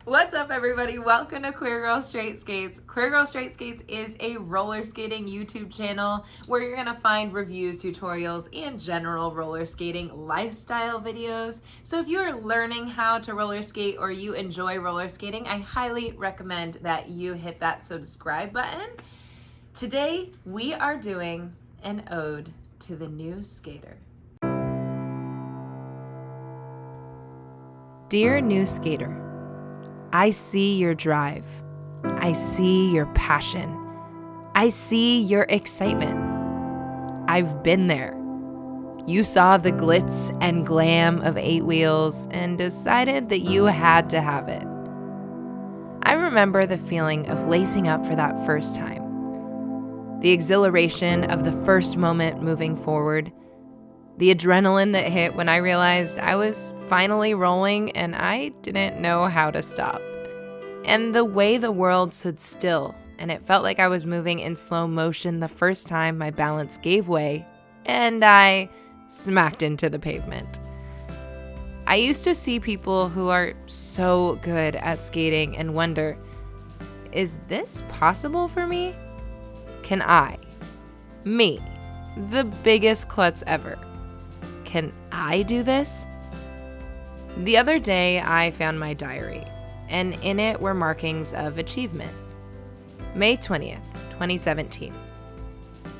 What's up, everybody? Welcome to Queer Girl Straight Skates. Queer Girl Straight Skates is a roller skating YouTube channel where you're going to find reviews, tutorials, and general roller skating lifestyle videos. So if you are learning how to roller skate or you enjoy roller skating, I highly recommend that you hit that subscribe button. Today, we are doing an ode to the new skater. Dear new skater, I see your drive. I see your passion. I see your excitement. I've been there. You saw the glitz and glam of 8 wheels and decided that you had to have it. I remember the feeling of lacing up for that first time. The exhilaration of the first moment moving forward. The adrenaline that hit when I realized I was finally rolling and I didn't know how to stop. And the way the world stood still and it felt like I was moving in slow motion the first time my balance gave way and I smacked into the pavement. I used to see people who are so good at skating and wonder, is this possible for me? Can I, me, the biggest klutz ever, can I do this? The other day, I found my diary, and in it were markings of achievement. May 20th, 2017.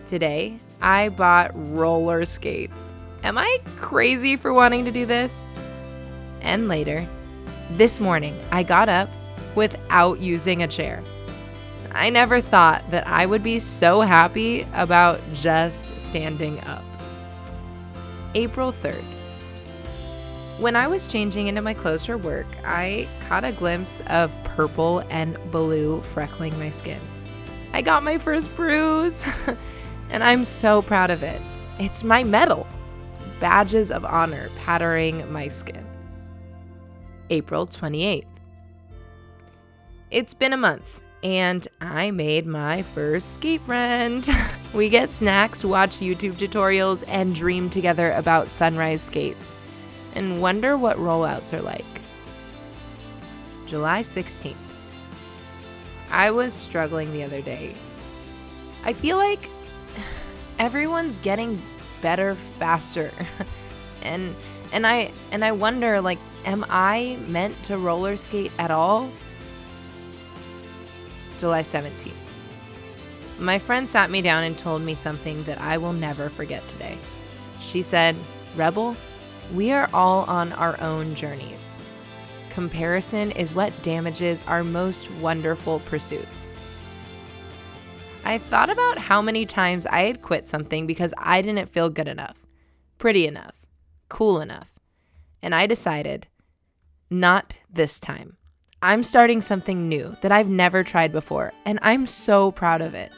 Today, I bought roller skates. Am I crazy for wanting to do this? And later, this morning, I got up without using a chair. I never thought that I would be so happy about just standing up. April 3rd. When I was changing into my clothes for work, I caught a glimpse of purple and blue freckling my skin. I got my first bruise, and I'm so proud of it. It's my medal. Badges of honor pattering my skin. April 28th. It's been a month, and I made my first skate friend. We get snacks, watch YouTube tutorials, and dream together about sunrise skates, and wonder what rollouts are like. July 16th. I was struggling the other day. I feel like everyone's getting better faster. and I wonder, like, am I meant to roller skate at all? July 17th. My friend sat me down and told me something that I will never forget today. She said, "Rebel, we are all on our own journeys. Comparison is what damages our most wonderful pursuits." I thought about how many times I had quit something because I didn't feel good enough, pretty enough, cool enough. And I decided, not this time. I'm starting something new that I've never tried before, and I'm so proud of it.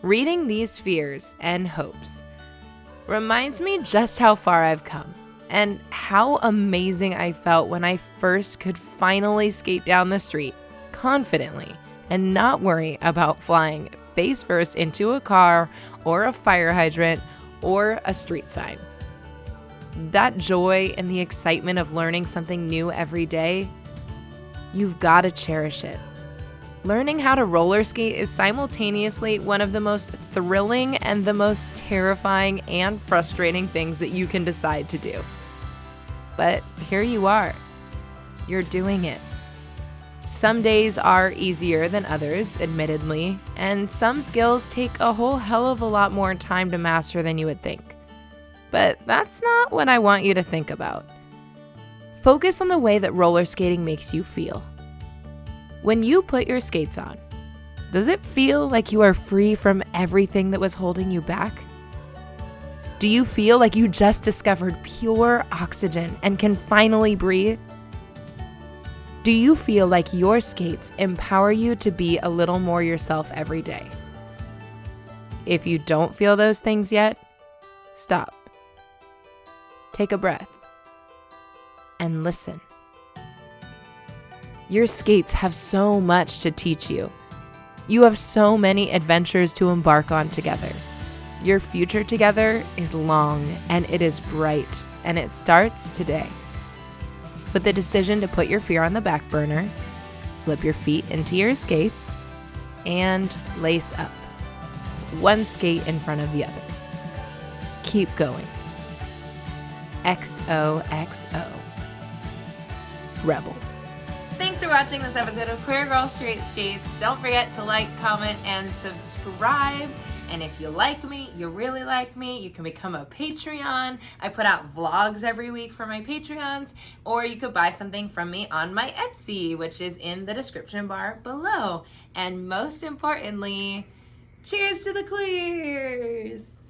Reading these fears and hopes reminds me just how far I've come and how amazing I felt when I first could finally skate down the street confidently and not worry about flying face first into a car or a fire hydrant or a street sign. That joy and the excitement of learning something new every day, you've got to cherish it. Learning how to roller skate is simultaneously one of the most thrilling and the most terrifying and frustrating things that you can decide to do. But here you are. You're doing it. Some days are easier than others, admittedly, and some skills take a whole hell of a lot more time to master than you would think. But that's not what I want you to think about. Focus on the way that roller skating makes you feel. When you put your skates on, does it feel like you are free from everything that was holding you back? Do you feel like you just discovered pure oxygen and can finally breathe? Do you feel like your skates empower you to be a little more yourself every day? If you don't feel those things yet, stop. Take a breath and listen. Your skates have so much to teach you. You have so many adventures to embark on together. Your future together is long and it is bright, and it starts today. with the decision to put your fear on the back burner, slip your feet into your skates, and lace up, one skate in front of the other. Keep going. XOXO. Rebel. Thanks for watching this episode of Queer Girl Straight Skates. Don't forget to like, comment, and subscribe. And if you like me, you really like me, you can become a Patreon. I put out vlogs every week for my Patreons, or you could buy something from me on my Etsy, which is in the description bar below. And most importantly, cheers to the queers!